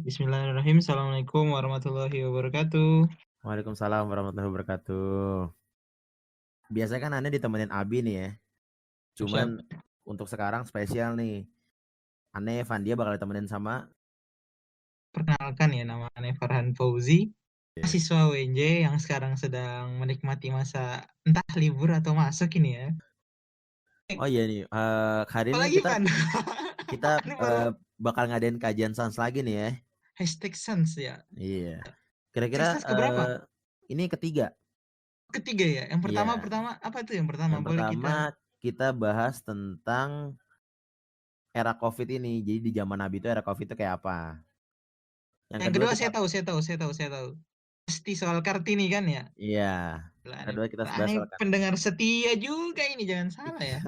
Bismillahirrahmanirrahim. Assalamualaikum warahmatullahi wabarakatuh. Waalaikumsalam warahmatullahi wabarakatuh. Biasanya kan Anda ditemenin Abi nih ya. Siap. Cuman untuk sekarang spesial nih. Ane Fandia bakal ditemenin sama Perkenalkan ya, nama saya Farhan Fauzi, mahasiswa UNJ yang sekarang sedang menikmati masa entah libur atau masuk ini ya. Oh iya nih, hari ini Apalagi kita Pan? kita Ini eh, baru bakal ngadain kajian sans lagi nih ya. hashtag Sans ya. Iya. Kira-kira Sans keberapa? ini ketiga. Ketiga ya. Yang pertama Iya. pertama apa itu yang pertama? Yang Boleh pertama kita. kita bahas tentang era COVID ini. Jadi di zaman Nabi itu era COVID itu kayak apa? Yang Yang kedua kedua kita saya tahu. Pasti soal Kartini kan ya. iya. Lah, Yang kedua kita bahas aneh soal kan. pendengar setia juga ini, jangan salah ya.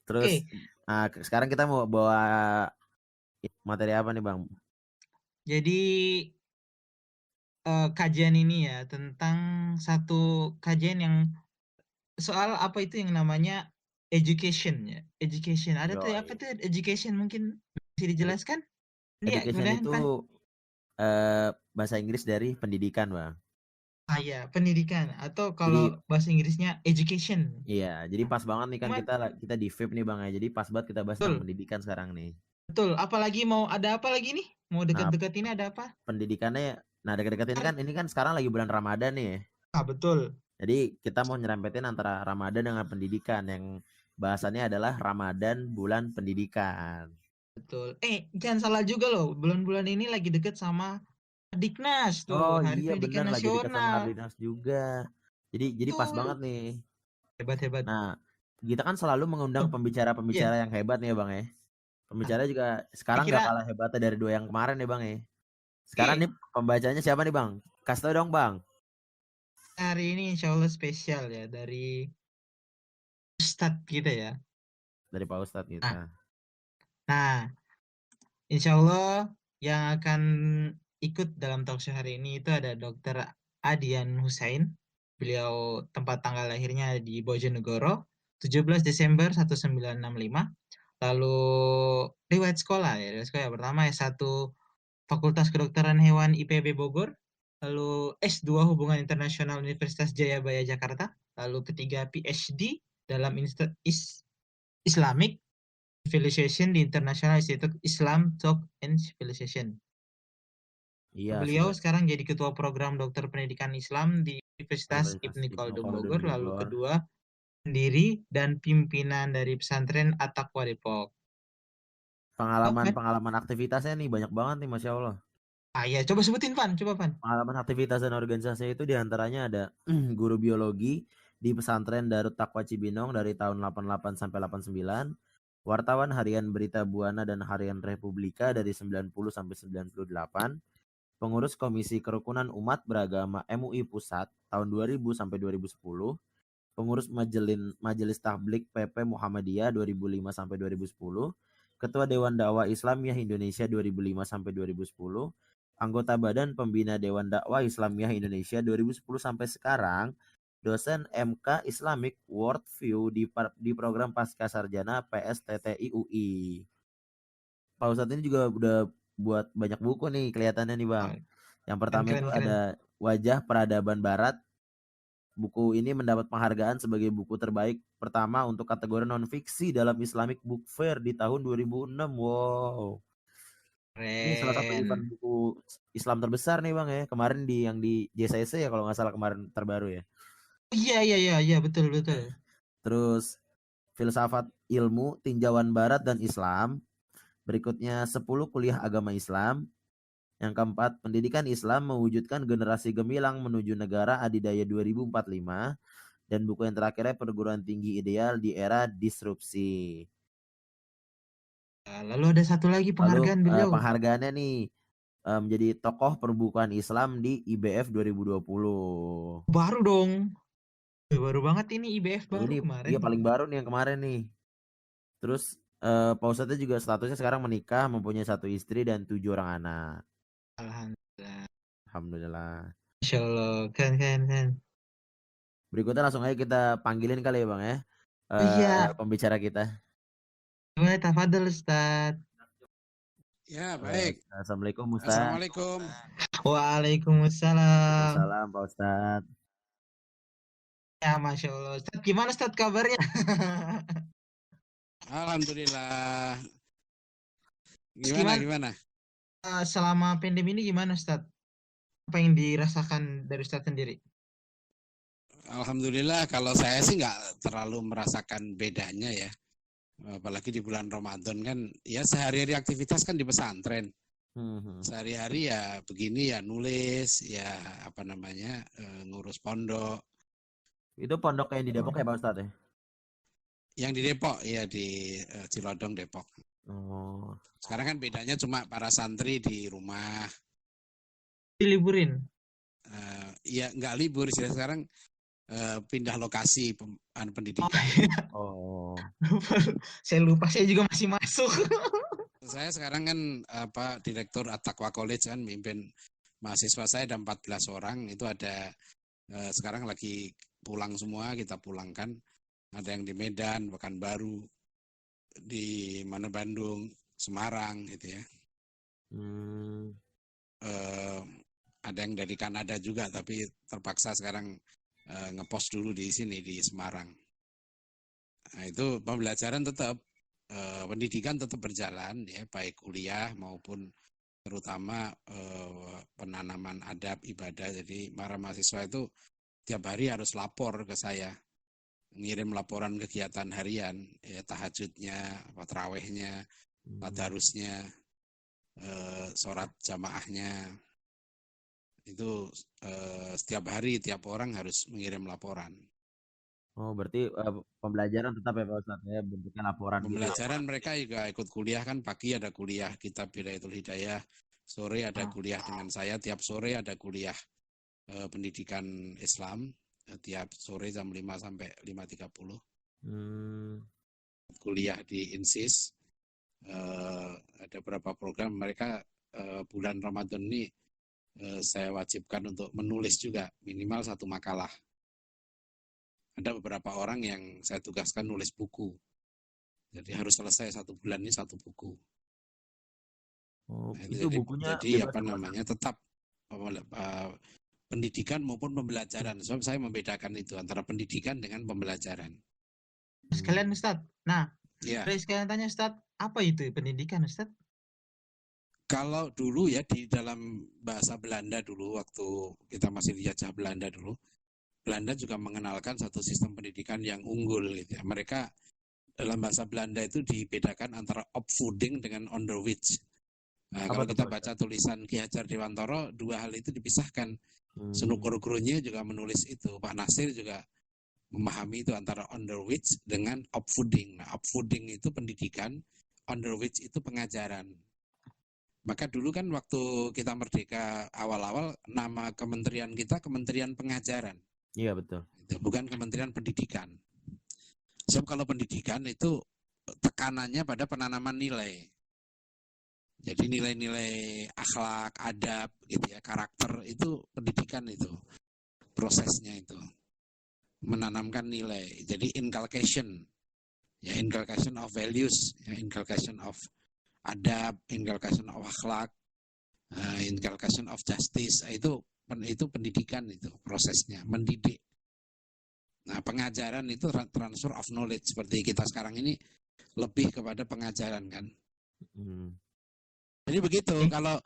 Terus Oke, sekarang kita mau bawa materi apa nih Bang? jadi kajian ini ya tentang satu kajian yang soal apa itu yang namanya education ya. Education. Ada tuh apa Yoi. tuh education, mungkin bisa Edu- dijelaskan? Iya, Education kemudahan itu Pan. bahasa Inggris dari pendidikan, Bang. Ah ya, pendidikan atau kalau Jadi bahasa Inggrisnya education. iya, jadi pas banget nih kan Cuman kita di FIP nih Bang ya. Jadi pas banget kita bahas tentang betul, pendidikan sekarang nih. betul. Apalagi mau ada apa lagi nih? Mau Nah, dekat-dekat ini ada apa? pendidikannya nah dekat-dekat ini kan sekarang lagi bulan Ramadan nih ya. Ah, betul. Jadi kita mau nyerempetin antara Ramadan dengan pendidikan yang bahasannya adalah Ramadan bulan pendidikan. Betul. Jangan salah juga loh. Bulan-bulan ini lagi deket sama Diknas tuh, Oh Hari iya bener Pendidikan lagi dekat sama Nasional. Hardinas juga. Jadi pas banget Betul. nih. Hebat-hebat. Nah, kita kan selalu mengundang Oh, iya. pembicara-pembicara yang hebat nih ya Bang ya. Ah, Pembicara juga sekarang gak kira-kira kalah hebatnya dari dua yang kemarin ya Bang ya. Sekarang oke, nih pembacanya siapa nih Bang? Kasih tau dong Bang. hari ini insya Allah spesial ya dari Ustadz kita ya. Dari Pak Ustadz Nah, kita. nah, insya Allah yang akan ikut dalam talkshow hari ini itu ada Dokter Adian Hussein. Beliau tempat tanggal lahirnya di Bojonegoro, 17 Desember 1965. Lalu riwayat sekolah yang pertama S1 Fakultas Kedokteran Hewan IPB Bogor, lalu S2 Hubungan Internasional Universitas Jayabaya Jakarta, lalu ketiga PhD dalam Islamic Civilization di International Institute Islam Thought and Civilization. Iya Beliau sebenarnya sekarang jadi ketua program dokter pendidikan Islam di Universitas Universitas Ibnu Ibnu Khaldun Khaldun Bogor, lalu Bogor. kedua pendiri dan pimpinan dari pesantren At-Taqwa Depok. Oke. Pengalaman aktivitasnya nih banyak banget nih Masya Allah. Ah ya, coba sebutin Pan, coba Pan. Pengalaman aktivitas dan organisasi itu diantaranya ada guru biologi di pesantren Darut Taqwa Cibinong dari tahun 88 sampai 89, wartawan harian Berita Buana dan harian Republika dari 90 sampai 98, pengurus Komisi Kerukunan Umat Beragama MUI Pusat tahun 2000 sampai 2010, pengurus Majelis Tablik PP Muhammadiyah 2005 sampai 2010, Ketua Dewan Dakwah Islamiyah Indonesia 2005 sampai 2010, anggota Badan Pembina Dewan Dakwah Islamiyah Indonesia 2010 sampai sekarang, dosen MK Islamic Worldview di program Pasca Sarjana PSTTI UI. Pak Ustadz ini juga udah buat banyak buku nih kelihatannya nih Bang. Ah, Yang keren pertama itu keren keren. ada Wajah Peradaban Barat. Buku ini mendapat penghargaan sebagai buku terbaik pertama untuk kategori non-fiksi dalam Islamic Book Fair di tahun 2006. Wow. Ini salah satu event Keren. buku Islam terbesar nih Bang ya. Kemarin yang di JCC ya kalau nggak salah kemarin terbaru ya. Iya iya iya iya, betul betul. Terus Filsafat Ilmu Tinjauan Barat dan Islam. Berikutnya 10 Kuliah Agama Islam. Yang keempat, Pendidikan Islam Mewujudkan Generasi Gemilang Menuju Negara Adidaya 2045. Dan buku yang terakhirnya Perguruan Tinggi Ideal di Era Disrupsi. Nah, lalu ada satu lagi Lalu penghargaan beliau. penghargaannya nih menjadi tokoh perbukuan Islam di IBF 2020. Baru dong. Baru banget ini IBF baru Ini kemarin. dia paling baru nih yang kemarin nih. Terus Pak Ustadznya juga statusnya sekarang menikah, mempunyai satu istri dan 7 orang anak. Alhamdulillah. Alhamdulillah. Insya Allah. Keren keren keren. Berikutnya langsung aja kita panggilin kali ya Bang ya. Oh iya. Pembicara kita. Gimana tafadhol Ustaz? Ya, baik. Assalamualaikum Ustaz. Assalamualaikum. Waalaikumsalam. Waalaikumsalam Pak Ustadz. Ya, Masya Allah. Ustadz, gimana Ustadz kabarnya? Alhamdulillah. Gimana? Gimana? Selama pandemi ini gimana Ustadz? Apa yang dirasakan dari Ustadz sendiri? Alhamdulillah, kalau saya sih nggak terlalu merasakan bedanya ya. Apalagi di bulan Ramadan kan, ya sehari-hari aktivitas kan di pesantren. Sehari-hari ya begini ya nulis, ya apa namanya, ngurus pondok. Itu pondok yang di Depok ya Pak Ustadz ya? Yang di Depok, ya di Cilodong Depok. Oh. Sekarang kan bedanya cuma para santri di rumah. Diliburin? Ya nggak libur sih sekarang, pindah lokasi pendidikan. Oh. Saya lupa, saya juga masih masuk. Saya sekarang kan Direktur At-Taqwa College kan, mimpin mahasiswa saya ada 14 orang, itu ada sekarang lagi pulang semua, kita pulangkan. Ada yang di Medan, Pekanbaru, di mana Bandung, Semarang gitu ya. Ada yang dari Kanada juga, tapi terpaksa sekarang ngepost dulu di sini di Semarang. Nah, itu pembelajaran tetap, pendidikan tetap berjalan ya, baik kuliah maupun terutama penanaman adab ibadah. Jadi para mahasiswa itu tiap hari harus lapor ke saya, ngirim laporan kegiatan harian, ya tahajudnya, tarawehnya, tadarusnya, sholat jamaahnya. Itu setiap hari tiap orang harus mengirim laporan. Oh, berarti pembelajaran tetap ya Pak Ustadz ya, bentuknya laporan. Pembelajaran gitu ya? Mereka juga ikut kuliah kan, pagi ada kuliah Kitab Bidayatul Hidayah, sore ada kuliah dengan saya, tiap sore ada kuliah pendidikan Islam, tiap sore jam 5 sampai 5.30. Kuliah di INSIS, ada beberapa program mereka bulan Ramadan ini saya wajibkan untuk menulis juga minimal 1 makalah. Ada beberapa orang yang saya tugaskan nulis buku. Jadi harus selesai 1 bulan ini 1 buku. Oh, nah, itu bukunya jadi apa namanya, tetap pendidikan maupun pembelajaran. Sebab saya membedakan itu antara pendidikan dengan pembelajaran. Sekalian Ustadz. Nah, ya. Sekalian tanya Ustadz, apa itu pendidikan Ustadz? Kalau dulu ya di dalam bahasa Belanda dulu, waktu kita masih dijajah Belanda dulu, Belanda juga mengenalkan satu sistem pendidikan yang unggul gitu ya. Mereka dalam bahasa Belanda itu dibedakan antara opvoeding dengan onderwijs. Nah, kalau kita baca tulisan Ki Hajar Dewantara, 2 hal itu dipisahkan. Senukor-gurunya juga menulis itu. Pak Nasir juga memahami itu antara onderwijs dengan opvoeding. Nah, opvoeding itu pendidikan, onderwijs itu pengajaran. Maka dulu kan waktu kita merdeka awal-awal, nama kementerian kita Kementerian Pengajaran. Iya betul. Itu bukan Kementerian Pendidikan. Sebab kalau pendidikan itu tekanannya pada penanaman nilai. Jadi nilai-nilai akhlak, adab, gitu ya, karakter itu pendidikan itu prosesnya itu menanamkan nilai. Jadi inculcation, ya inculcation of values, ya inculcation of adab, inculcation of akhlak, inculcation of justice, itu pendidikan itu prosesnya, mendidik. Nah, pengajaran itu transfer of knowledge, seperti kita sekarang ini lebih kepada pengajaran kan. Jadi begitu, kalau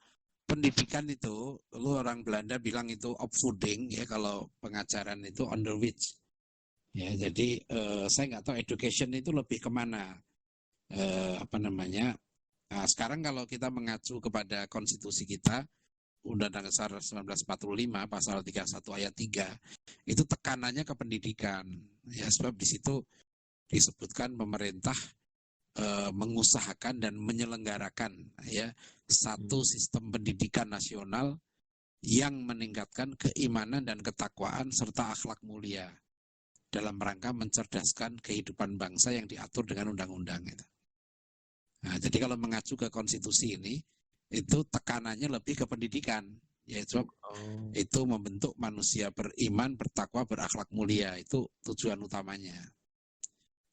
pendidikan itu, lu orang Belanda bilang itu opvoeding, ya kalau pengajaran itu onderwijs. Ya, jadi saya nggak tahu education itu lebih kemana, Nah, sekarang kalau kita mengacu kepada konstitusi kita, Undang-Undang Dasar 1945 pasal 31 ayat 3, itu tekanannya ke pendidikan. Ya, sebab di situ disebutkan pemerintah mengusahakan dan menyelenggarakan ya satu sistem pendidikan nasional yang meningkatkan keimanan dan ketakwaan serta akhlak mulia dalam rangka mencerdaskan kehidupan bangsa yang diatur dengan undang-undang. Nah, jadi kalau mengacu ke konstitusi ini, itu tekanannya lebih ke pendidikan, yaitu itu membentuk manusia beriman, bertakwa, berakhlak mulia, itu tujuan utamanya.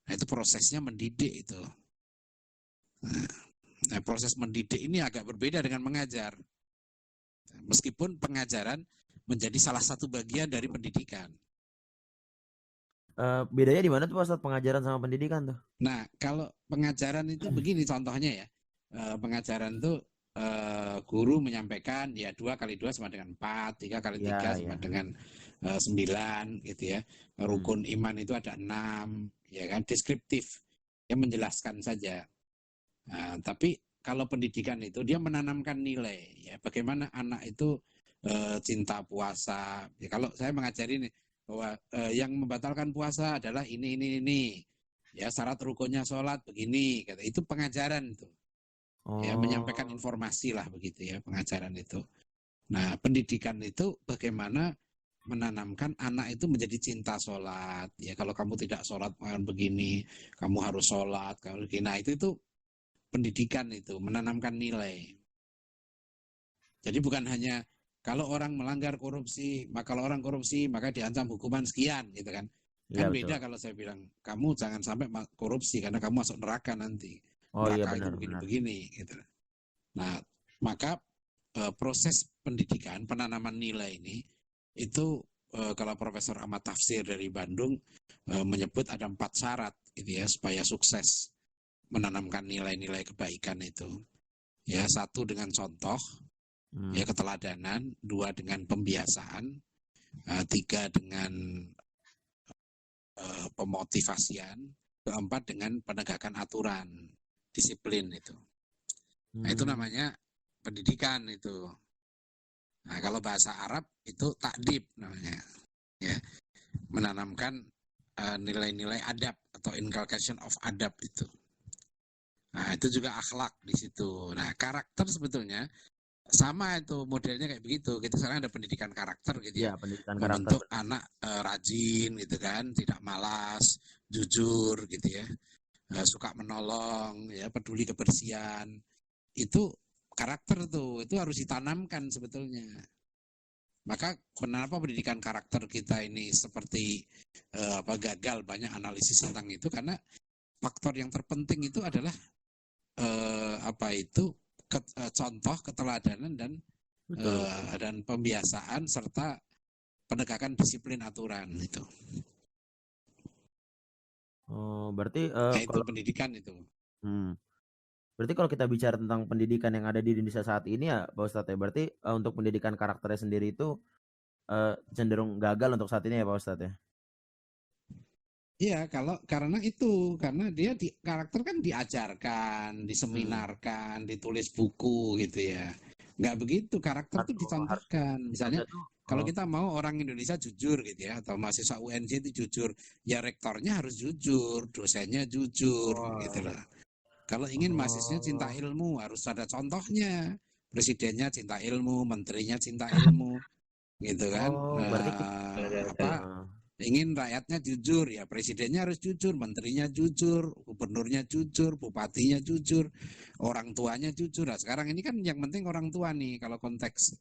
Nah, itu prosesnya mendidik itu. Nah, proses mendidik ini agak berbeda dengan mengajar. Meskipun pengajaran menjadi salah satu bagian dari pendidikan. Bedanya di mana tuh Pak Ustadz pengajaran sama pendidikan tuh? Nah, kalau pengajaran itu begini contohnya ya. Pengajaran itu guru menyampaikan ya 2 kali 2 sama dengan 4, 3 kali 3 Ya, sama ya. dengan 9 gitu ya. Rukun iman itu ada 6, ya kan, deskriptif. Dia menjelaskan saja. Nah, tapi kalau pendidikan itu dia menanamkan nilai ya, bagaimana anak itu cinta puasa. Ya, kalau saya mengajari nih bahwa yang membatalkan puasa adalah ini. Ya, syarat rukunnya sholat begini, kata. Itu pengajaran itu. Ya, menyampaikan informasi lah begitu ya, pengajaran itu. Nah, pendidikan itu bagaimana menanamkan anak itu menjadi cinta sholat. Ya, kalau kamu tidak sholat begini, kamu harus sholat. Nah, itu pendidikan itu, menanamkan nilai. Jadi bukan hanya kalau orang melanggar korupsi, kalau orang korupsi maka diancam hukuman sekian gitu kan. Iya Kan betul. beda kalau saya bilang, kamu jangan sampai korupsi karena kamu masuk neraka nanti. Oh iya Neraka itu benar. begini-begini gitu. Nah, maka proses pendidikan, penanaman nilai ini itu kalau Profesor Ahmad Tafsir dari Bandung menyebut ada 4 syarat gitu ya supaya sukses menanamkan nilai-nilai kebaikan itu. Ya, 1 dengan contoh, ya keteladanan, 2 dengan pembiasaan, 3 dengan pemotivasian, 4 dengan penegakan aturan, disiplin itu. Nah, itu namanya pendidikan itu. Nah, kalau bahasa Arab itu takdib namanya. Ya, menanamkan nilai-nilai adab atau inculcation of adab itu. Nah, itu juga akhlak di situ. Nah, karakter sebetulnya sama itu modelnya kayak begitu. Kita sekarang ada pendidikan karakter gitu ya. Iya, pendidikan Membentuk karakter. anak rajin gitu kan, tidak malas, jujur gitu ya. Suka menolong, ya, peduli kebersihan. Itu karakter tuh, itu harus ditanamkan sebetulnya. Maka kenapa pendidikan karakter kita ini seperti gagal, banyak analisis tentang itu, karena faktor yang terpenting itu adalah contoh, keteladanan dan pembiasaan serta penegakan disiplin aturan itu. Oh, berarti Nah, itu kalau pendidikan itu. berarti kalau kita bicara tentang pendidikan yang ada di Indonesia saat ini ya Pak Ustadz ya, berarti untuk pendidikan karakternya sendiri itu cenderung gagal untuk saat ini ya Pak Ustadz ya. Iya, karena dia karakter kan diajarkan, diseminarkan, ditulis buku gitu ya. Nggak begitu, karakter itu dicontohkan. Misalnya kalau kita mau orang Indonesia jujur gitu ya, atau mahasiswa UNJ itu jujur, ya rektornya harus jujur, dosennya jujur gitu loh. Kalau ingin mahasiswanya cinta ilmu harus ada contohnya. Presidennya cinta ilmu, menterinya cinta ilmu, gitu kan. Berarti Ingin rakyatnya jujur, ya presidennya harus jujur, menterinya jujur, gubernurnya jujur, bupatinya jujur, orang tuanya jujur. Nah, sekarang ini kan yang penting orang tua nih kalau konteks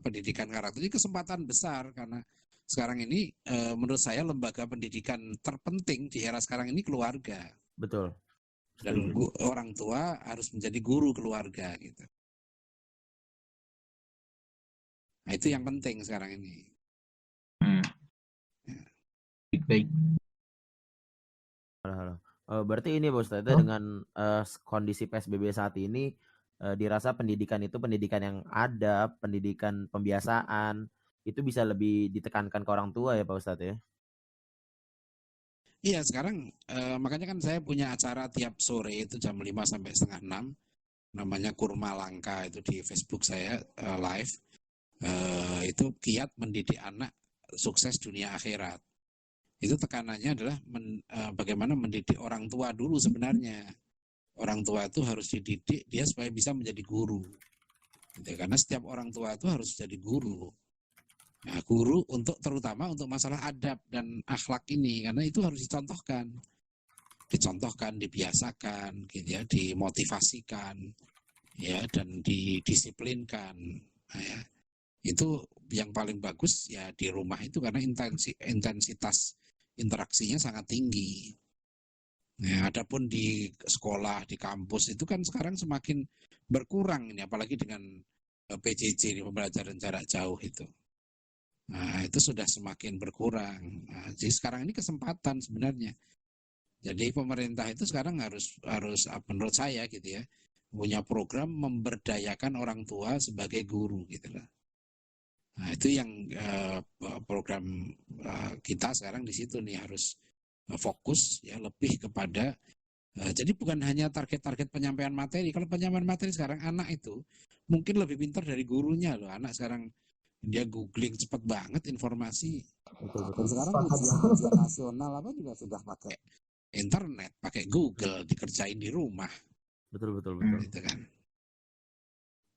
pendidikan karakter. Ini kesempatan besar karena sekarang ini menurut saya lembaga pendidikan terpenting di era sekarang ini keluarga. Betul. Dan orang tua harus menjadi guru keluarga gitu. Nah, itu yang penting sekarang ini. Baik. Berarti ini Bos Tete dengan kondisi PSBB saat ini dirasa pendidikan itu pendidikan yang ada, pendidikan pembiasaan itu bisa lebih ditekankan ke orang tua ya Pak Ustadz ya. Iya, sekarang makanya kan saya punya acara tiap sore itu jam 5 sampai setengah 6, namanya Kurma Langka, itu di Facebook saya live. Itu kiat mendidik anak sukses dunia akhirat. Itu tekanannya adalah bagaimana mendidik orang tua dulu sebenarnya. Orang tua itu harus dididik dia supaya bisa menjadi guru. Gitu. Karena setiap orang tua itu harus jadi guru. Nah, guru terutama untuk masalah adab dan akhlak ini, karena itu harus dicontohkan, dibiasakan, gitu ya, dimotivasikan, ya, dan didisiplinkan. Nah, ya. Itu yang paling bagus ya di rumah itu karena intensitas interaksinya sangat tinggi. Nah, adapun di sekolah, di kampus itu kan sekarang semakin berkurang ini, apalagi dengan PJJ, pembelajaran jarak jauh itu. Nah, itu sudah semakin berkurang. Nah, jadi sekarang ini kesempatan sebenarnya. Jadi pemerintah itu sekarang harus menurut saya gitu ya, punya program memberdayakan orang tua sebagai guru gitu lah. Nah, itu yang program kita sekarang di situ nih harus fokus ya lebih kepada jadi bukan hanya target-target penyampaian materi. Kalau penyampaian materi sekarang anak itu mungkin lebih pintar dari gurunya loh. Anak sekarang dia googling cepat banget informasi. Betul, Dan betul. sekarang ujian nasional apa juga sudah pakai internet, pakai Google, dikerjain di rumah, Betul, betul, betul. gitu kan.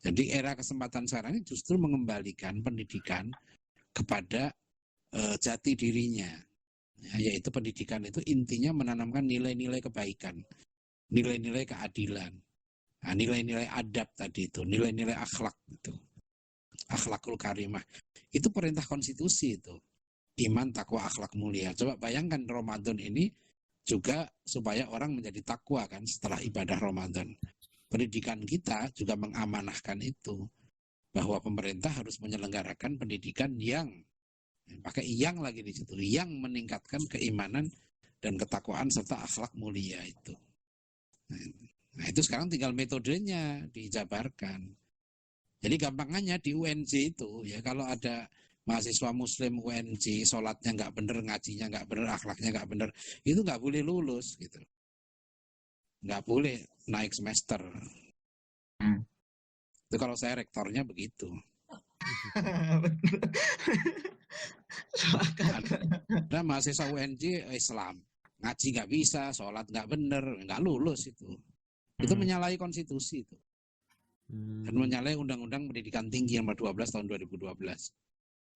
Jadi era kesempatan sekarang ini justru mengembalikan pendidikan kepada jati dirinya, ya, yaitu pendidikan itu intinya menanamkan nilai-nilai kebaikan, nilai-nilai keadilan, nah, nilai-nilai adab tadi itu, nilai-nilai akhlak itu, akhlakul karimah. Itu perintah konstitusi itu, iman, takwa, akhlak mulia. Coba bayangkan Ramadan ini juga supaya orang menjadi takwa kan setelah ibadah Ramadan. Pendidikan kita juga mengamanahkan itu, bahwa pemerintah harus menyelenggarakan pendidikan yang pakai yang lagi di situ, yang meningkatkan keimanan dan ketakwaan serta akhlak mulia itu. Nah, itu sekarang tinggal metodenya dijabarkan. Jadi gampangannya di UNJ itu ya, kalau ada mahasiswa muslim UNJ sholatnya nggak bener, ngajinya nggak bener, akhlaknya nggak bener, itu nggak boleh lulus gitu, nggak boleh naik semester. Itu kalau saya rektornya begitu. Ada mahasiswa UNJ Islam, ngaji nggak bisa, sholat nggak bener, nggak lulus itu. Itu menyalahi konstitusi itu. Dan menyalahi Undang-Undang Pendidikan Tinggi nomor 12 tahun 2012.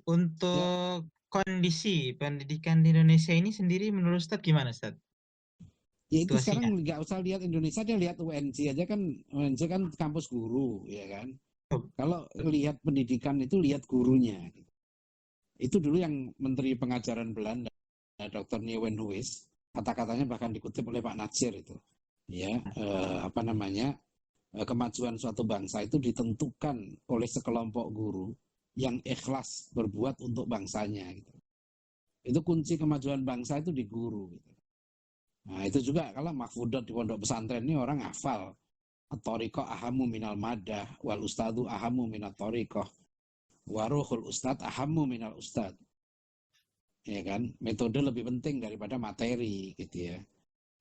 Untuk kondisi pendidikan di Indonesia ini sendiri menurut Ustadz gimana, Ustadz? Ya itu Situasinya. sekarang nggak usah lihat Indonesia, dia lihat UNJ aja kan. UNJ kan kampus guru, ya kan. Kalau lihat pendidikan itu lihat gurunya. Itu dulu yang Menteri Pengajaran Belanda, Dr. Nieuwenhuis, kata-katanya bahkan dikutip oleh Pak Natsir itu. Ya, kemajuan suatu bangsa itu ditentukan oleh sekelompok guru yang ikhlas berbuat untuk bangsanya. Gitu. Itu kunci kemajuan bangsa itu di guru. Gitu. Nah itu juga kalau mahfudat di pondok pesantren ini orang hafal. At-tariqah ahamu minal madah, wal ustadu ahamu minal tariqah, waruhul ustad ahamu minal ustad. Ya kan, metode lebih penting daripada materi gitu ya.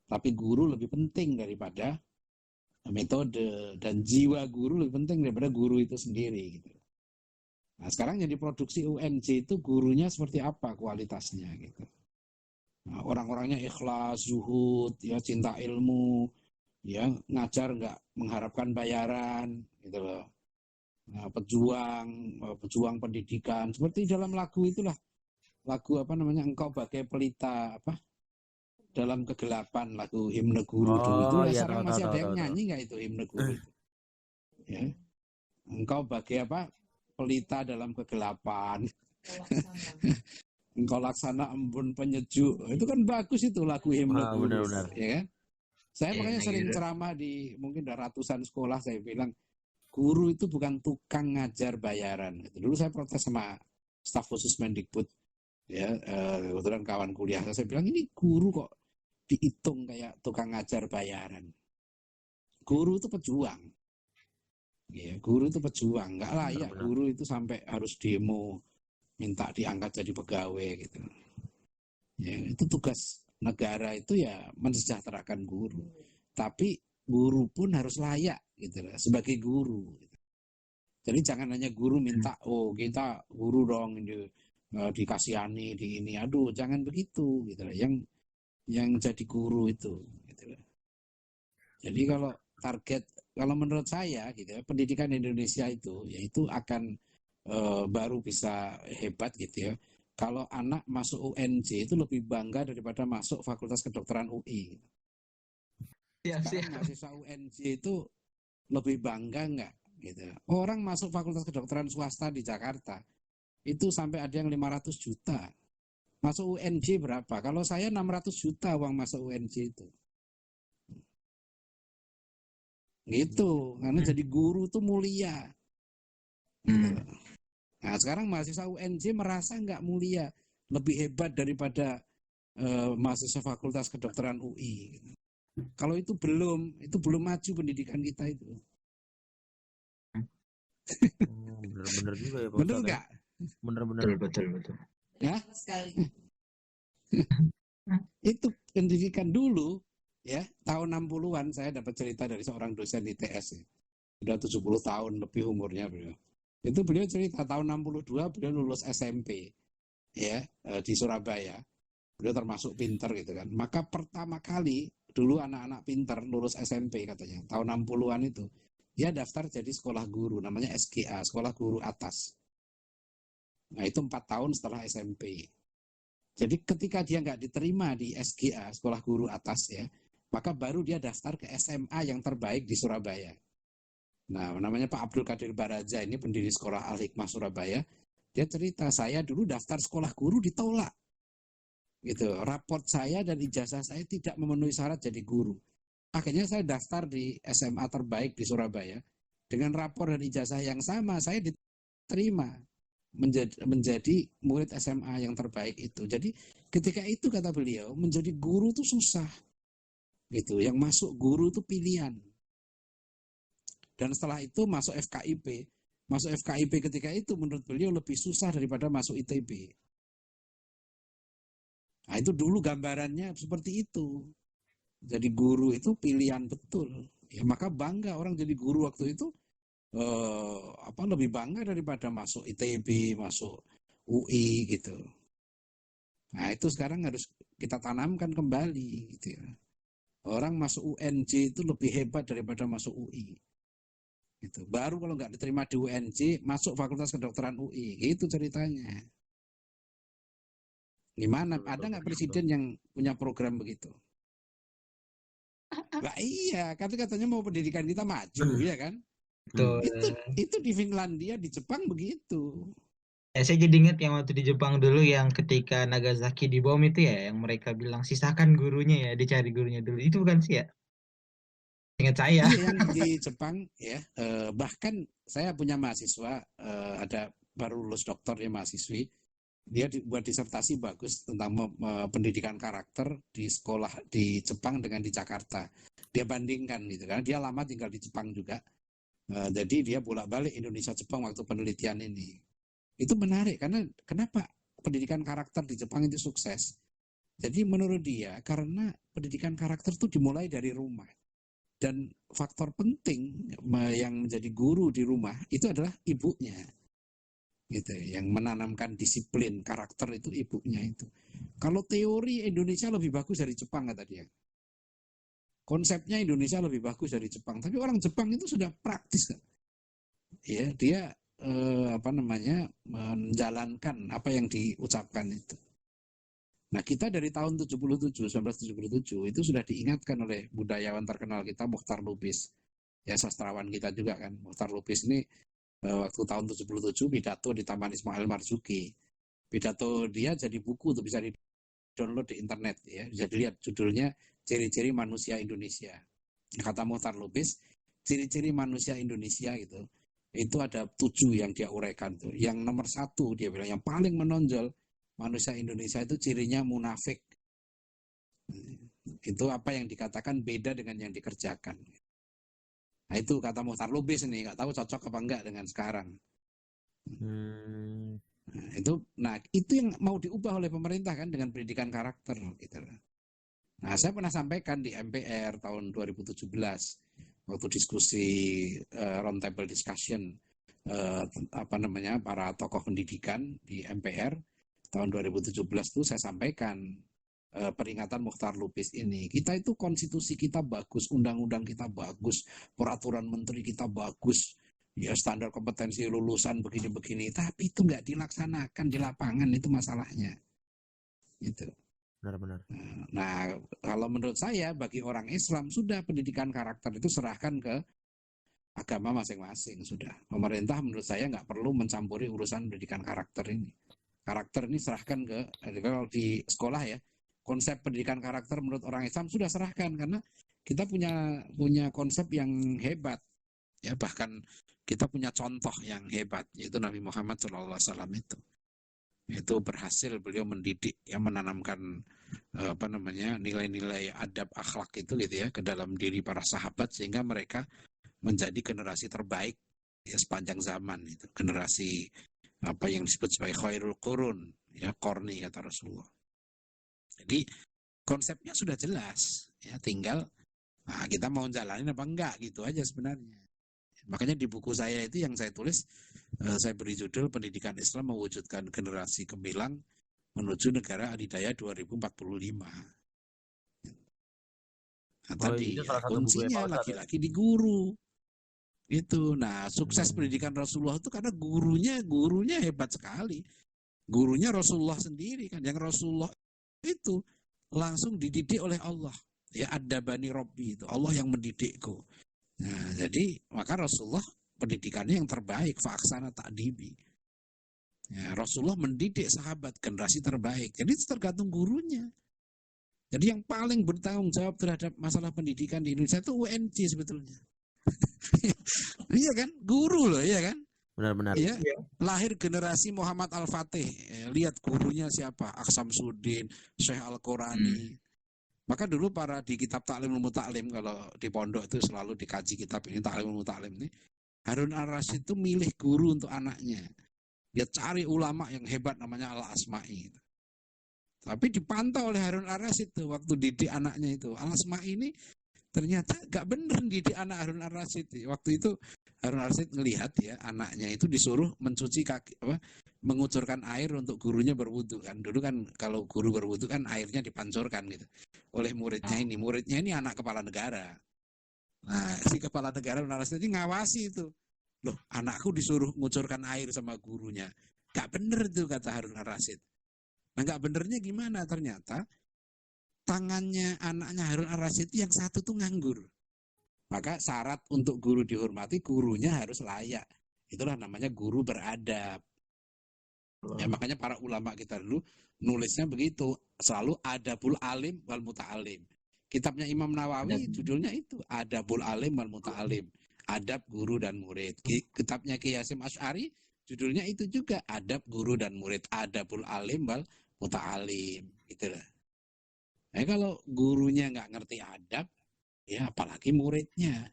Tapi guru lebih penting daripada metode, dan jiwa guru lebih penting daripada guru itu sendiri gitu. Nah sekarang yang diproduksi UNJ itu gurunya seperti apa kualitasnya gitu. Nah, orang-orangnya ikhlas, zuhud, ya cinta ilmu, ya ngajar nggak mengharapkan bayaran, gitu loh. Nah, pejuang pendidikan, seperti dalam lagu itulah, lagu apa namanya, engkau bagai pelita apa dalam kegelapan, lagu himne guru dulu itu. Iya, Sekarang tahu, masih tahu, ada yang tahu, nyanyi nggak itu himne guru itu? Ya, engkau bagai apa pelita dalam kegelapan. Engkau laksana embun penyejuk, itu kan bagus itu lagu himne guru, benar-benar. ya kan? Saya Iya, makanya sering gitu. ceramah di mungkin ratusan sekolah, saya bilang guru itu bukan tukang ngajar bayaran. Dulu saya protes sama staf khusus Mendikbud, ya kebetulan kawan kuliah saya bilang ini guru kok dihitung kayak tukang ngajar bayaran. Guru itu pejuang, ya guru itu pejuang, nggak layak Benar-benar. guru itu sampai harus demo minta diangkat jadi pegawai gitu. Ya, itu tugas negara itu ya mensejahterakan guru. Tapi guru pun harus layak gitu lah, sebagai guru. Jadi jangan hanya guru minta, oh kita guru dong dikasihani di ini. Aduh, jangan begitu gitu lah. Yang jadi guru itu gitu lah. Jadi kalau menurut saya gitu ya, pendidikan Indonesia itu yaitu akan baru bisa hebat gitu ya. Kalau anak masuk UNJ itu lebih bangga daripada masuk Fakultas Kedokteran UI. Sekarang mahasiswa UNJ itu lebih bangga nggak? Gitu. Orang masuk Fakultas Kedokteran swasta di Jakarta itu sampai ada yang 500 juta. Masuk UNJ berapa? Kalau saya 600 juta uang masuk UNJ itu. Gitu, karena jadi guru tuh mulia. Gitu. Hmm. Nah, sekarang mahasiswa UNJ merasa nggak mulia, lebih hebat daripada mahasiswa Fakultas Kedokteran UI. Kalau itu belum maju pendidikan kita itu. Bener-bener juga ya Pak Bener Ustadz ya. nggak? Bener-bener. Betul. Ya, itu pendidikan dulu ya, tahun 60-an saya dapat cerita dari seorang dosen ITS ya. Sudah 70 tahun lebih umurnya beliau. Itu beliau cerita tahun 62 beliau lulus SMP ya di Surabaya. Beliau termasuk pinter gitu kan. Maka pertama kali dulu anak-anak pinter lulus SMP katanya tahun 60-an itu dia daftar jadi sekolah guru namanya SGA, sekolah guru atas. Nah itu 4 tahun setelah SMP. Jadi ketika dia nggak diterima di SGA, sekolah guru atas ya, maka baru dia daftar ke SMA yang terbaik di Surabaya. Nah, namanya Pak Abdul Qadir Baraja, ini pendiri sekolah Al-Hikmah Surabaya. Dia cerita, saya dulu daftar sekolah guru ditolak. Gitu, raport saya dan ijazah saya tidak memenuhi syarat jadi guru. Akhirnya saya daftar di SMA terbaik di Surabaya. Dengan rapor dan ijazah yang sama, saya diterima menjadi murid SMA yang terbaik itu. Jadi ketika itu kata beliau, menjadi guru itu susah. Gitu, yang masuk guru itu pilihan. Dan setelah itu masuk FKIP. Masuk FKIP ketika itu menurut beliau lebih susah daripada masuk ITB. Nah itu dulu gambarannya seperti itu. Jadi guru itu pilihan betul. Ya maka bangga orang jadi guru waktu itu lebih bangga daripada masuk ITB, masuk UI gitu. Nah itu sekarang harus kita tanamkan kembali gitu ya. Orang masuk UNJ itu lebih hebat daripada masuk UI. Gitu. Baru kalau nggak diterima di UNJ, masuk Fakultas Kedokteran UI. Itu ceritanya. Gimana? Ada nggak presiden yang punya program begitu? Lah iya, katanya mau pendidikan kita maju, ya kan? Betul. Itu di Finlandia, di Jepang begitu. Saya jadi ingat yang waktu di Jepang dulu yang ketika Nagasaki dibom itu ya, yang mereka bilang sisakan gurunya ya, dicari gurunya dulu. Itu bukan sih ya? Ingat saya. Iya, yang di Jepang ya, bahkan saya punya mahasiswa, ada baru lulus doktor ya mahasiswi, dia buat disertasi bagus tentang pendidikan karakter di sekolah di Jepang dengan di Jakarta. Dia bandingkan gitu kan, dia lama tinggal di Jepang juga, jadi dia bolak-balik Indonesia Jepang waktu penelitian ini. Itu menarik karena kenapa pendidikan karakter di Jepang itu sukses? Jadi menurut dia karena pendidikan karakter itu dimulai dari rumah. Dan faktor penting yang menjadi guru di rumah itu adalah ibunya, gitu. Yang menanamkan disiplin karakter itu ibunya itu. Kalau teori Indonesia lebih bagus dari Jepang kata dia. Konsepnya Indonesia lebih bagus dari Jepang, tapi orang Jepang itu sudah praktis, kan? Ya dia menjalankan apa yang diucapkan itu. Nah kita dari tahun 1977 itu sudah diingatkan oleh budayawan terkenal kita Muchtar Lubis, ya sastrawan kita juga kan. Muchtar Lubis ini waktu tahun 77 pidato di Taman Ismail Marzuki. Pidato dia jadi buku tuh bisa di-download di internet ya, bisa dilihat judulnya Ciri-ciri Manusia Indonesia. Kata Muchtar Lubis, ciri-ciri manusia Indonesia gitu. Itu ada 7 yang dia uraikan tuh. Yang nomor 1 dia bilang yang paling menonjol manusia Indonesia itu cirinya munafik. Itu apa yang dikatakan beda dengan yang dikerjakan. Nah itu kata Muchtar Lubis nih, nggak tahu cocok apa enggak dengan sekarang. Nah itu yang mau diubah oleh pemerintah kan dengan pendidikan karakter gitu. Nah saya pernah sampaikan di MPR tahun 2017 waktu diskusi roundtable discussion para tokoh pendidikan di MPR tahun 2017 itu saya sampaikan peringatan Muchtar Lubis ini. Kita itu konstitusi kita bagus, undang-undang kita bagus, peraturan menteri kita bagus, ya standar kompetensi lulusan begini-begini, tapi itu nggak dilaksanakan di lapangan, itu masalahnya. Gitu. Benar-benar. Nah, kalau menurut saya bagi orang Islam sudah pendidikan karakter itu serahkan ke agama masing-masing sudah. Pemerintah menurut saya nggak perlu mencampuri urusan pendidikan karakter ini. Karakter ini serahkan kalau di sekolah ya, konsep pendidikan karakter menurut orang Islam sudah serahkan karena kita punya konsep yang hebat, ya bahkan kita punya contoh yang hebat, yaitu Nabi Muhammad SAW itu berhasil beliau mendidik, ya menanamkan nilai-nilai adab akhlak itu gitu ya ke dalam diri para sahabat sehingga mereka menjadi generasi terbaik ya sepanjang zaman itu, generasi apa yang disebut sebagai khairul qurun, ya korni kata Rasulullah. Jadi konsepnya sudah jelas, ya tinggal kita mau jalanin apa enggak gitu aja sebenarnya. Makanya di buku saya itu yang saya tulis, saya beri judul Pendidikan Islam Mewujudkan Generasi Gemilang Menuju Negara Adidaya 2045. Nah, tadi itu ya, salah satu buku kuncinya Pak Ustadz ya? lagi-lagi di guru. Itu. Nah, sukses pendidikan Rasulullah itu karena gurunya hebat sekali. Gurunya Rasulullah sendiri kan, yang Rasulullah itu langsung dididik oleh Allah. Ya adabani Robbi itu, Allah yang mendidikku. Nah, jadi maka Rasulullah pendidikannya yang terbaik, fa'aksana ta'dibi. Ya, Rasulullah mendidik sahabat generasi terbaik. Jadi itu tergantung gurunya. Jadi yang paling bertanggung jawab terhadap masalah pendidikan di Indonesia itu UNJ sebetulnya. Iya kan? Guru loh, iya kan? Benar-benar. Iya. Lahir generasi Muhammad Al-Fatih. Lihat gurunya siapa? Aksamsuddin, Syekh Al-Qurani. Maka dulu di kitab Ta'limul Muta'lim, kalau di pondok itu selalu dikaji kitab ini, Ta'limul Muta'lim ini, Harun Ar-Rasyid itu milih guru untuk anaknya. Dia cari ulama yang hebat namanya Al-Asma'i. Tapi dipantau oleh Harun Ar-Rasyid tuh waktu didik anaknya itu. Al-Asma'i ini ternyata gak bener didik anak Harun Ar-Rasyid. Waktu itu Harun Ar-Rasyid ngelihat ya anaknya itu disuruh mencuci kaki, mengucurkan air untuk gurunya berwudu kan. Dulu kan kalau guru berwudu kan airnya dipancurkan gitu oleh muridnya ini. Muridnya ini anak kepala negara. Nah, si kepala negara Harun Ar-Rasyid ini ngawasi itu. Loh, anakku disuruh mengucurkan air sama gurunya. Gak bener tuh kata Harun Ar-Rasyid. Nah, gak benernya gimana? Ternyata tangannya anaknya Harun Ar-Rasyid yang satu tuh nganggur. Maka syarat untuk guru dihormati, gurunya harus layak. Itulah namanya guru beradab. Ya, makanya para ulama kita dulu nulisnya begitu, selalu adabul alim wal muta'alim. Kitabnya Imam Nawawi judulnya itu Adabul Alim wal Muta'alim. Adab guru dan murid. Kitabnya Ki Hasyim Asy'ari judulnya itu juga adab guru dan murid. Adabul Alim wal Muta'alim. Itulah. Nah, kalau gurunya nggak ngerti adab, ya apalagi muridnya.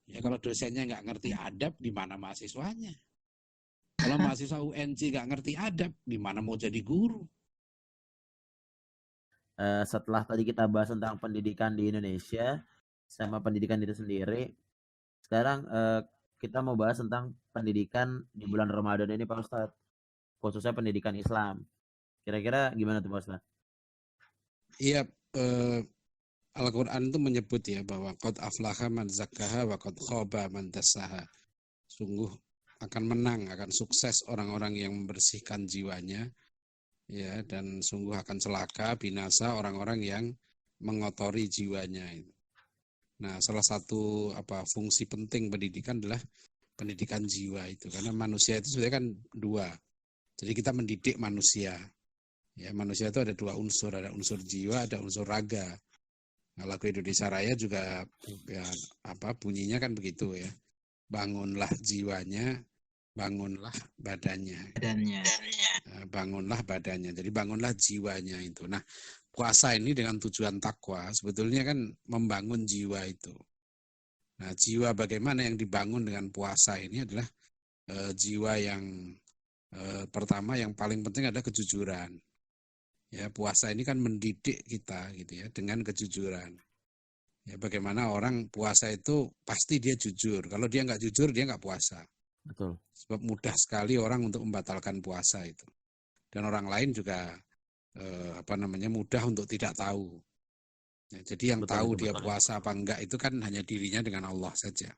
Ya kalau dosennya nggak ngerti adab, di mana mahasiswanya? Kalau mahasiswa UNJ nggak ngerti adab, di mana mau jadi guru? Setelah tadi kita bahas tentang pendidikan di Indonesia sama pendidikan itu sendiri, sekarang kita mau bahas tentang pendidikan di bulan Ramadan ini Pak Ustadz, khususnya pendidikan Islam. Kira-kira gimana tuh Pak Ustadz? Iya, Al-Quran itu menyebut ya bahwa qad aflaha man zakkaha wa qad khaba man dassaha. Sungguh akan menang, akan sukses orang-orang yang membersihkan jiwanya, ya, dan sungguh akan celaka, binasa orang-orang yang mengotori jiwanya. Nah, salah satu fungsi penting pendidikan adalah pendidikan jiwa itu, karena manusia itu sebenarnya kan dua. Jadi kita mendidik manusia. Ya, manusia itu ada dua unsur, ada unsur jiwa, ada unsur raga. Nah, lagu Indonesia Raya juga ya, bunyinya kan begitu ya. Bangunlah jiwanya, bangunlah badannya. Bangunlah badannya. Jadi bangunlah jiwanya itu. Nah, puasa ini dengan tujuan takwa sebetulnya kan membangun jiwa itu. Nah, jiwa bagaimana yang dibangun dengan puasa ini adalah jiwa yang pertama yang paling penting adalah kejujuran. Ya, puasa ini kan mendidik kita gitu ya dengan kejujuran. Ya, bagaimana orang puasa itu pasti dia jujur. Kalau dia nggak jujur, dia nggak puasa. Betul. Sebab mudah sekali orang untuk membatalkan puasa itu. Dan orang lain juga mudah untuk tidak tahu. Ya, jadi yang tahu dia puasa apa enggak itu kan hanya dirinya dengan Allah saja.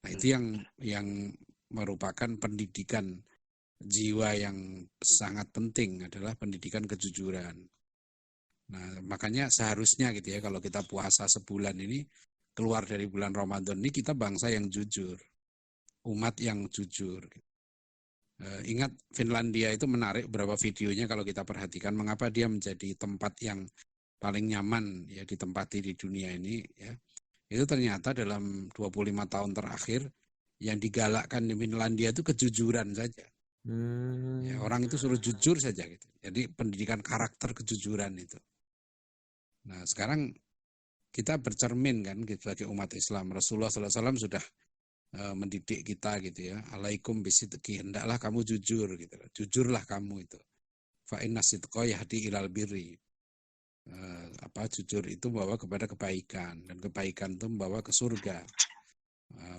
Nah, itu yang merupakan pendidikan jiwa yang sangat penting adalah pendidikan kejujuran. Nah, makanya seharusnya gitu ya kalau kita puasa sebulan ini keluar dari bulan Ramadan ini kita bangsa yang jujur, umat yang jujur. Ingat Finlandia itu menarik beberapa videonya kalau kita perhatikan mengapa dia menjadi tempat yang paling nyaman ya ditempati di dunia ini ya. Itu ternyata dalam 25 tahun terakhir yang digalakkan di Finlandia itu kejujuran saja. Ya, orang itu suruh jujur saja gitu. Jadi pendidikan karakter kejujuran itu. Nah, sekarang kita bercermin kan gitu, sebagai umat Islam. Rasulullah SAW sudah mendidik kita gitu ya. Alaikum bisidqi, hendaklah kamu jujur gitu. Jujurlah kamu itu. Fa inna sidqa yahdi ilal birri. Jujur itu membawa kepada kebaikan, dan kebaikan itu membawa ke surga.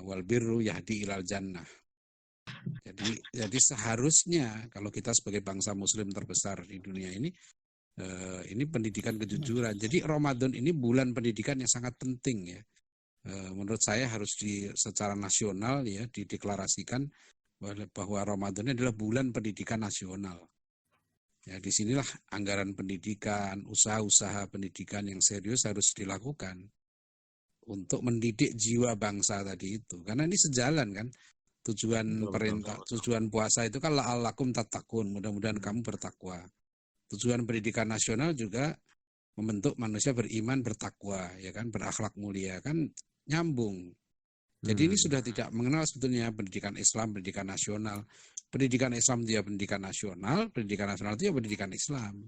Wal birru yahdi ilal jannah. Jadi seharusnya kalau kita sebagai bangsa muslim terbesar di dunia ini pendidikan kejujuran. Jadi Ramadan ini bulan pendidikan yang sangat penting ya. Menurut saya harus secara nasional ya dideklarasikan bahwa Ramadan ini adalah bulan pendidikan nasional. Ya, disinilah anggaran pendidikan, usaha-usaha pendidikan yang serius harus dilakukan untuk mendidik jiwa bangsa tadi itu. Karena ini sejalan kan, tujuan perintah, tujuan puasa itu kan la'allakum tattaqun, mudah-mudahan kamu bertakwa. Tujuan pendidikan nasional juga membentuk manusia beriman, bertakwa, ya kan, berakhlak mulia, kan nyambung. Jadi ini sudah tidak mengenal sebetulnya pendidikan Islam, pendidikan nasional. Pendidikan Islam itu ya pendidikan nasional itu ya pendidikan Islam.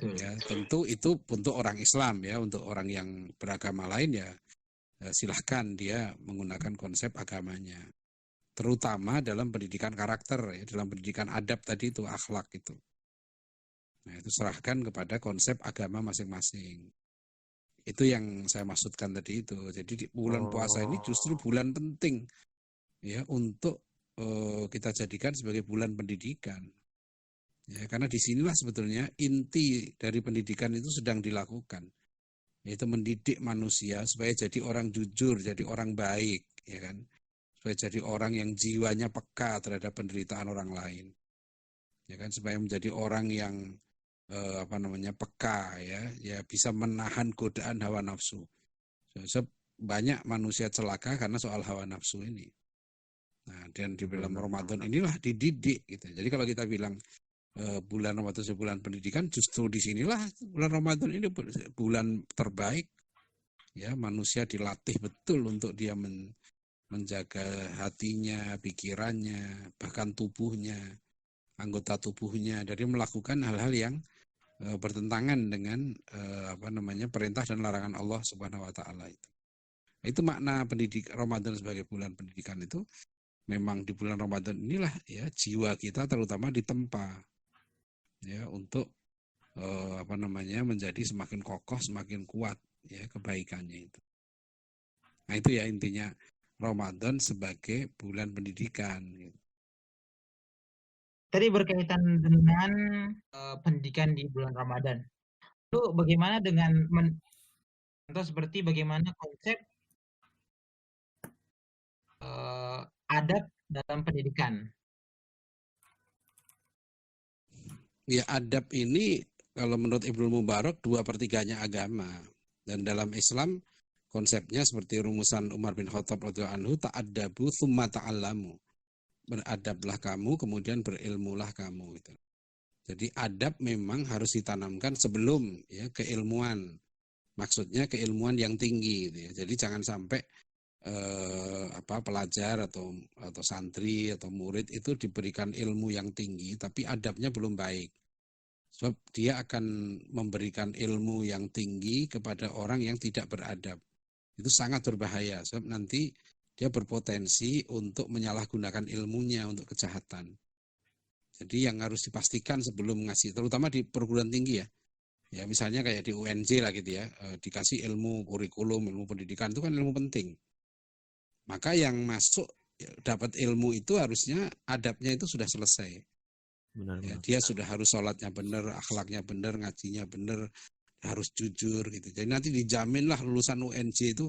Ya, tentu itu untuk orang Islam ya, untuk orang yang beragama lain ya silahkan dia menggunakan konsep agamanya. Terutama dalam pendidikan karakter ya, dalam pendidikan adab tadi itu, akhlak itu. Nah, itu serahkan kepada konsep agama masing-masing. Itu yang saya maksudkan tadi itu. Jadi bulan puasa ini justru bulan penting ya untuk kita jadikan sebagai bulan pendidikan. Ya, karena disinilah sebetulnya inti dari pendidikan itu sedang dilakukan, yaitu mendidik manusia supaya jadi orang jujur, jadi orang baik, ya kan, supaya jadi orang yang jiwanya peka terhadap penderitaan orang lain, ya kan, supaya menjadi orang yang peka, ya bisa menahan godaan hawa nafsu. Banyak manusia celaka karena soal hawa nafsu ini. Nah, dan di dalam Ramadan inilah dididik gitu. Jadi kalau kita bilang bulan Ramadan sebulan pendidikan, justru disinilah bulan Ramadan ini bulan terbaik. Ya, manusia dilatih betul untuk dia menjaga hatinya, pikirannya, bahkan tubuhnya, anggota tubuhnya dari melakukan hal-hal yang bertentangan dengan perintah dan larangan Allah Subhanahu wa taala itu. Itu makna pendidik Ramadan sebagai bulan pendidikan itu. Memang di bulan Ramadan inilah ya jiwa kita terutama ditempa ya untuk menjadi semakin kokoh, semakin kuat ya kebaikannya itu. Nah, itu ya intinya Ramadan sebagai bulan pendidikan gitu. Tadi berkaitan dengan pendidikan di bulan Ramadan. Lalu bagaimana dengan seperti bagaimana konsep adab dalam pendidikan? Ya, adab ini kalau menurut Ibnu Mubarak 2/3-nya agama, dan dalam Islam konsepnya seperti rumusan Umar bin Khattab radhiyallahu anhu, ta'addabu tsumma ta'allamu. Beradablah kamu kemudian berilmulah kamu gitu. Jadi adab memang harus ditanamkan sebelum ya keilmuan. Maksudnya keilmuan yang tinggi gitu ya. Jadi jangan sampai pelajar atau santri atau murid itu diberikan ilmu yang tinggi tapi adabnya belum baik. Sebab dia akan memberikan ilmu yang tinggi kepada orang yang tidak beradab. Itu sangat berbahaya sebab nanti dia berpotensi untuk menyalahgunakan ilmunya untuk kejahatan. Jadi yang harus dipastikan sebelum ngasih, terutama di perguruan tinggi ya. Ya misalnya kayak di UNJ lah gitu ya, dikasih ilmu kurikulum, ilmu pendidikan itu kan ilmu penting. Maka yang masuk dapat ilmu itu harusnya adabnya itu sudah selesai. Benar. Ya, dia sudah harus sholatnya benar, akhlaknya benar, ngajinya benar, harus jujur gitu. Jadi nanti dijaminlah lulusan UNJ itu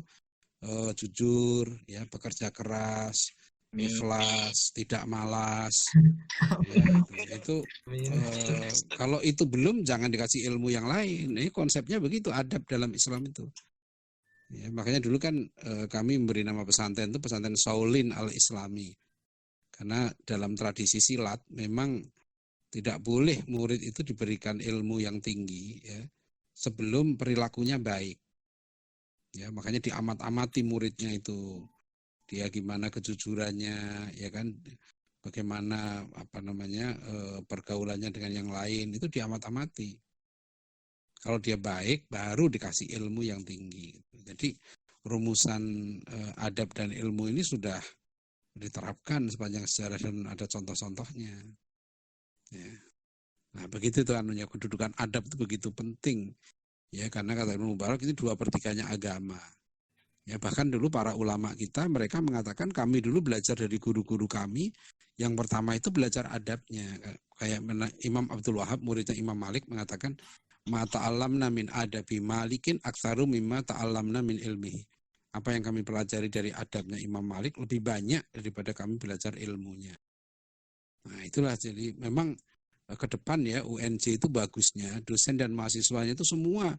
jujur, ya bekerja keras, ikhlas, tidak malas. Ya, itu kalau itu belum jangan dikasih ilmu yang lain. Ini konsepnya begitu adab dalam Islam itu. Ya, makanya dulu kan kami memberi nama pesantren itu pesantren Saulin al-Islami. Karena dalam tradisi silat memang tidak boleh murid itu diberikan ilmu yang tinggi ya, sebelum perilakunya baik. Ya, makanya diamat-amati muridnya itu. Dia gimana kejujurannya, ya kan? Bagaimana pergaulannya dengan yang lain, itu diamat-amati. Kalau dia baik, baru dikasih ilmu yang tinggi. Jadi rumusan adab dan ilmu ini sudah diterapkan sepanjang sejarah dan ada contoh-contohnya. Ya. Nah, begitu tuh anunya, kedudukan adab itu begitu penting. Ya, karena kata Ibnu Mubarak ini 2/3-nya agama. Ya, bahkan dulu para ulama kita, mereka mengatakan kami dulu belajar dari guru-guru kami. Yang pertama itu belajar adabnya. Kayak Imam Abdul Wahab, muridnya Imam Malik, mengatakan, ma ta'allamna min adabi malikin aktsaru mimma ta'allamna min ilmihi. Apa yang kami pelajari dari adabnya Imam Malik lebih banyak daripada kami belajar ilmunya. Nah, itulah, jadi memang ke depan ya UNJ itu bagusnya dosen dan mahasiswanya itu semua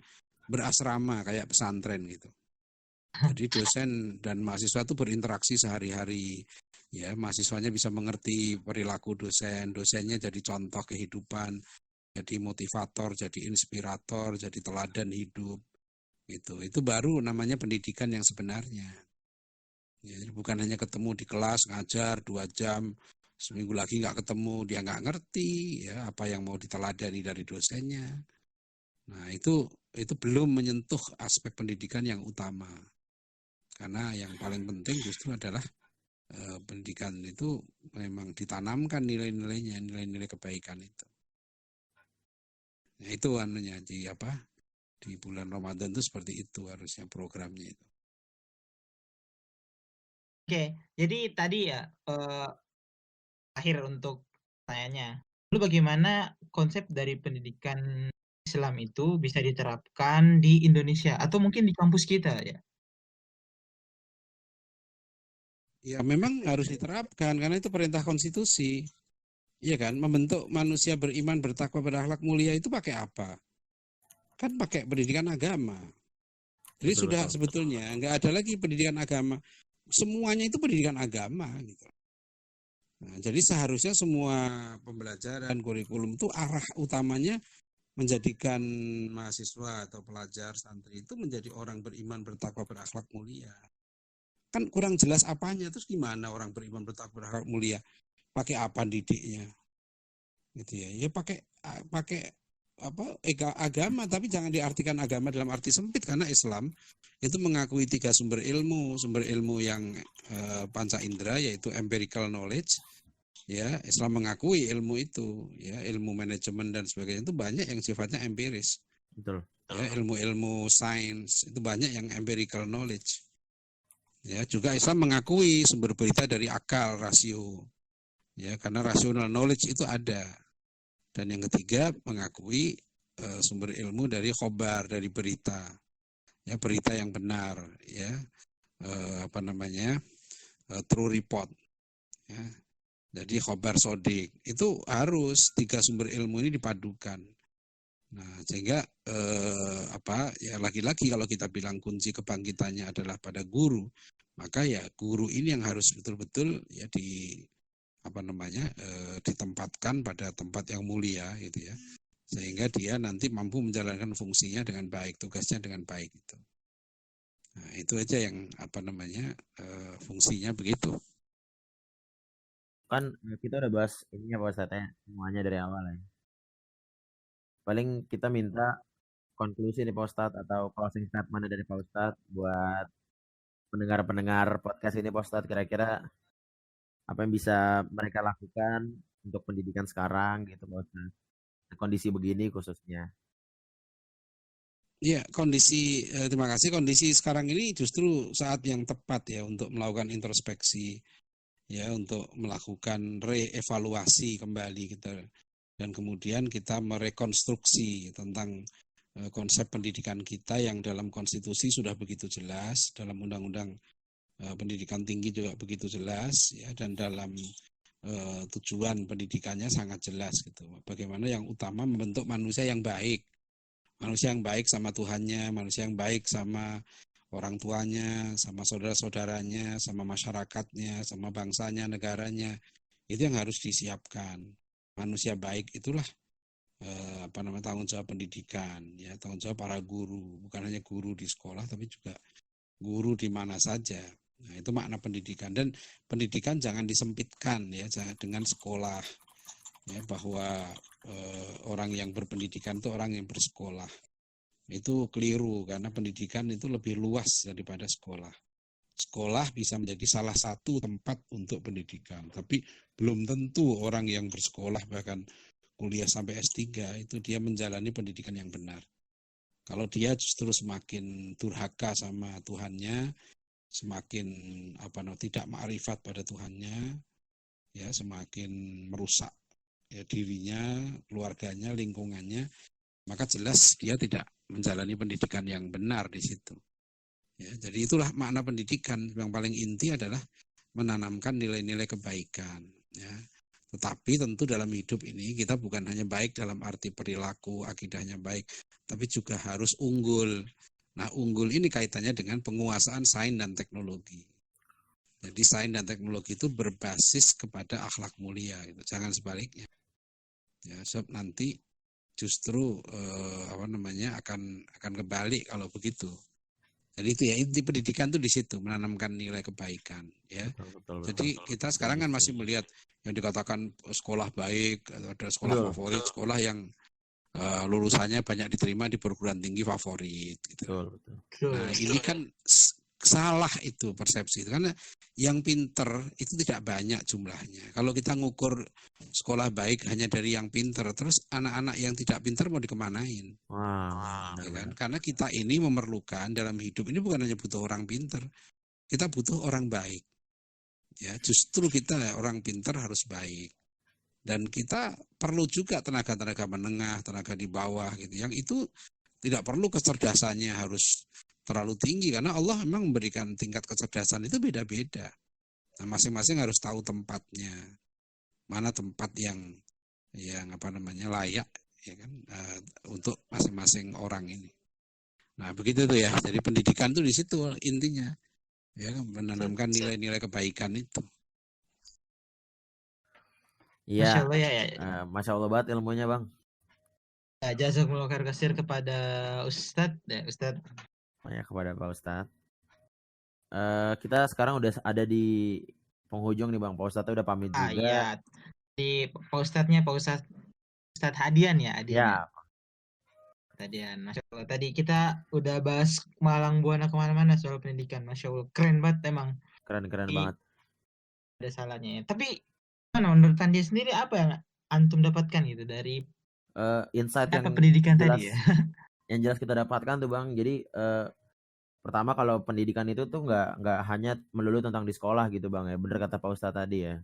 berasrama kayak pesantren gitu. Jadi dosen dan mahasiswa itu berinteraksi sehari-hari. Ya, mahasiswanya bisa mengerti perilaku dosen, dosennya jadi contoh kehidupan, jadi motivator, jadi inspirator, jadi teladan hidup. Itu baru namanya pendidikan yang sebenarnya. Ya, jadi bukan hanya ketemu di kelas ngajar 2 jam, seminggu lagi nggak ketemu, dia nggak ngerti ya apa yang mau diteladani dari dosennya. Nah, itu belum menyentuh aspek pendidikan yang utama. Karena yang paling penting justru adalah pendidikan itu memang ditanamkan nilai-nilainya, nilai-nilai kebaikan itu. Nah, itu anunya di bulan Ramadan itu seperti itu harusnya programnya itu. Oke, jadi tadi ya akhir untuk tanyanya. Lalu bagaimana konsep dari pendidikan Islam itu bisa diterapkan di Indonesia atau mungkin di kampus kita ya? Ya memang harus diterapkan karena itu perintah konstitusi. Iya kan, membentuk manusia beriman, bertakwa, berakhlak mulia itu pakai apa? Kan pakai pendidikan agama. Jadi Betul, sudah betul. sebetulnya nggak ada lagi pendidikan agama. Semuanya itu pendidikan agama gitu. Nah, jadi seharusnya semua pembelajaran kurikulum itu arah utamanya menjadikan mahasiswa atau pelajar santri itu menjadi orang beriman, bertakwa, berakhlak mulia. Kan kurang jelas apanya, terus gimana orang beriman, bertakwa, berakhlak mulia? Pakai apa didiknya? Gitu ya. Ya pakai agama, tapi jangan diartikan agama dalam arti sempit, karena Islam itu mengakui 3 sumber ilmu yang panca indera, yaitu empirical knowledge. Ya, Islam mengakui ilmu itu, ya, ilmu manajemen dan sebagainya itu banyak yang sifatnya empiris. Betul. Ya, ilmu-ilmu sains itu banyak yang empirical knowledge. Ya, juga Islam mengakui sumber berita dari akal, rasio. Ya, karena rational knowledge itu ada. Dan yang ketiga mengakui sumber ilmu dari khobar, dari berita. Ya, berita yang benar, ya. True report. Ya. Jadi khobar sodik itu harus 3 sumber ilmu ini dipadukan. Nah, sehingga lagi-lagi kalau kita bilang kunci kebangkitannya adalah pada guru, maka ya guru ini yang harus betul-betul ya ditempatkan pada tempat yang mulia gitu ya, sehingga dia nanti mampu menjalankan fungsinya dengan baik, tugasnya dengan baik itu. Nah, itu aja yang fungsinya begitu. Kan kita udah bahas ini ya Pak Ustadz ya, semuanya dari awal ya. Paling kita minta konklusi nih Pak Ustadz atau closing statement dari Pak Ustadz buat pendengar-pendengar podcast ini Pak Ustadz, kira-kira apa yang bisa mereka lakukan untuk pendidikan sekarang gitu Pak Ustadz. Kondisi begini khususnya. Ya, terima kasih. Kondisi sekarang ini justru saat yang tepat ya untuk melakukan introspeksi, ya, untuk melakukan reevaluasi kembali kita, dan kemudian kita merekonstruksi tentang konsep pendidikan kita yang dalam konstitusi sudah begitu jelas, dalam undang-undang pendidikan tinggi juga begitu jelas, ya, dan dalam tujuan pendidikannya sangat jelas gitu. Bagaimana yang utama membentuk manusia yang baik. Manusia yang baik sama Tuhannya, manusia yang baik sama orang tuanya, sama saudara-saudaranya, sama masyarakatnya, sama bangsanya, negaranya. Itu yang harus disiapkan. Manusia baik itulah tanggung jawab pendidikan, ya tanggung jawab para guru, bukan hanya guru di sekolah tapi juga guru di mana saja. Nah, itu makna pendidikan, dan pendidikan jangan disempitkan ya dengan sekolah, ya bahwa orang yang berpendidikan itu orang yang bersekolah. Itu keliru, karena pendidikan itu lebih luas daripada sekolah. Sekolah bisa menjadi salah satu tempat untuk pendidikan, tapi belum tentu orang yang bersekolah bahkan kuliah sampai S3 itu dia menjalani pendidikan yang benar. Kalau dia justru semakin durhaka sama Tuhannya, semakin tidak ma'rifat pada Tuhannya, ya semakin merusak ya dirinya, keluarganya, lingkungannya, maka jelas dia tidak menjalani pendidikan yang benar di situ. Ya, jadi itulah makna pendidikan. Yang paling inti adalah menanamkan nilai-nilai kebaikan. Ya. Tetapi tentu dalam hidup ini kita bukan hanya baik dalam arti perilaku, akidahnya baik, tapi juga harus unggul. Nah, unggul ini kaitannya dengan penguasaan sains dan teknologi. Jadi sains dan teknologi itu berbasis kepada akhlak mulia, gitu. Jangan sebaliknya. Ya, sebab nanti justru akan kebalik kalau begitu. Jadi itu ya, inti pendidikan itu di situ, menanamkan nilai kebaikan, ya. Betul. Jadi kita sekarang kan masih melihat yang dikatakan sekolah baik, ada sekolah favorit, sekolah yang lulusannya banyak diterima di perguruan tinggi favorit, gitu. Betul. Nah, ini kan salah itu persepsi, karena yang pinter itu tidak banyak jumlahnya. Kalau kita ngukur sekolah baik hanya dari yang pinter, terus anak-anak yang tidak pinter mau dikemanain? Ya kan? Karena kita ini memerlukan dalam hidup ini bukan hanya butuh orang pinter, kita butuh orang baik. Ya, justru kita orang pinter harus baik. Dan kita perlu juga tenaga-tenaga menengah, tenaga di bawah gitu. Yang itu tidak perlu kecerdasannya harus terlalu tinggi, karena Allah memang memberikan tingkat kecerdasan itu beda-beda. Nah, masing-masing harus tahu tempatnya. Mana tempat yang layak, ya kan, untuk masing-masing orang ini. Nah, begitu tuh ya. Jadi pendidikan tuh di situ intinya. Ya, menanamkan nilai-nilai kebaikan itu. Iya. Masya Allah ya. Masya Allah banget ilmunya, Bang. Ya, jazakumullah khair kasir kepada Ustadz. Ya, Ustadz. Ya, kepada Pak Ustadz. Kita sekarang udah ada di penghujung nih, Bang. Pak Ustadz udah pamit juga. Iya. Di Pak Ustadznya, Pak Ustadz Hadian ya. Ya. Hadian. Masya Allah. Tadi kita udah bahas Malang Buana kemana-mana soal pendidikan. Masya Allah. Keren banget emang. Keren banget. Ada salahnya ya. Tapi menurut Andi sendiri apa yang antum dapatkan gitu dari insight yang pendidikan jelas, tadi ya? Yang jelas kita dapatkan tuh, Bang. Jadi pertama kalau pendidikan itu tuh nggak hanya melulu tentang di sekolah gitu, Bang ya. Bener kata Pak Ustadz tadi ya.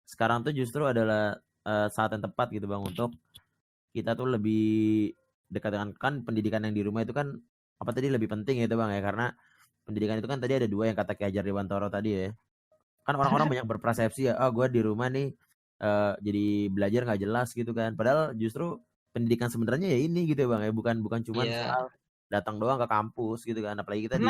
Sekarang tuh justru adalah saat yang tepat gitu, Bang, untuk kita tuh lebih dekat dengan, kan pendidikan yang di rumah itu kan lebih penting ya itu, Bang ya, karena pendidikan itu kan tadi ada 2 yang kata Ki Hajar Dewantoro tadi ya. Kan orang-orang banyak berpersepsi ya, gue di rumah nih jadi belajar nggak jelas gitu kan. Padahal justru pendidikan sebenarnya ya ini gitu, Bang ya, bukan cuma soal datang doang ke kampus gitu kan. Apalagi kita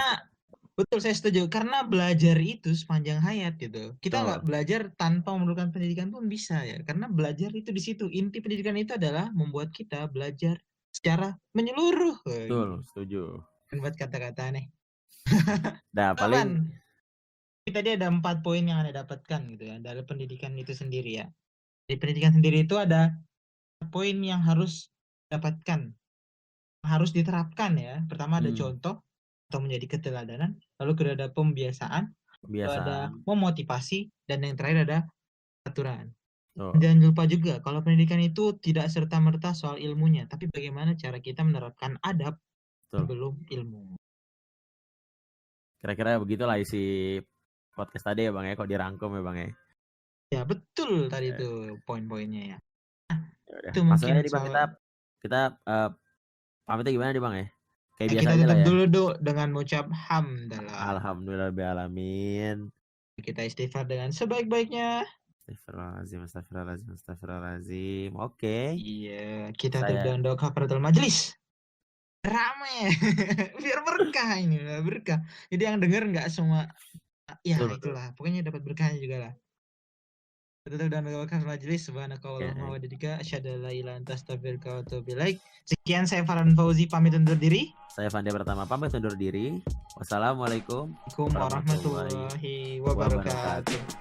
betul, saya setuju, karena belajar itu sepanjang hayat gitu. Kita nggak belajar tanpa memerlukan pendidikan pun bisa ya, karena belajar itu di situ. Inti pendidikan itu adalah membuat kita belajar secara menyeluruh. Betul, setuju. Buat kata-kata nih. Nah, paling tadi ada 4 poin yang Anda dapatkan gitu ya dari pendidikan itu sendiri ya. Di pendidikan sendiri itu ada poin yang harus dapatkan, harus diterapkan ya. Pertama ada contoh atau menjadi keteladanan, lalu kedua ada pembiasaan, ada memotivasi, dan yang terakhir ada aturan. Jangan lupa juga kalau pendidikan itu tidak serta-merta soal ilmunya, tapi bagaimana cara kita menerapkan adab sebelum ilmu. Kira-kira begitulah isi podcast tadi ya, Bang ya, kok dirangkum ya, Bang ya. Ya betul tadi itu poin-poinnya ya. Itu mungkin nih, Bang, kita pamitnya gimana nih, Bang ya? Kayak biasa kita aja lah ya. dulu dengan mengucap hamdalah. Alhamdulillahirrahmanirrahim. Kita istighfar dengan sebaik-baiknya. Astagfirullahaladzim. Oke. Iya, kita terdalam doa kafaratul majelis. Rame. Biar berkah ini, berkah. Jadi yang denger nggak semua, ya itulah. Pokoknya dapat berkahnya juga lah. Tutup dan melakukan majelis. Subhanakallahumma wa bihamdika asyhadu an la ilaha illa anta astaghfiruka wa atubu ilaik. Sekian, saya Farhan Fauzi pamit undur diri. Saya Fandi Pertama pamit undur diri. Wassalamualaikum Assalamualaikum warahmatullahi wabarakatuh.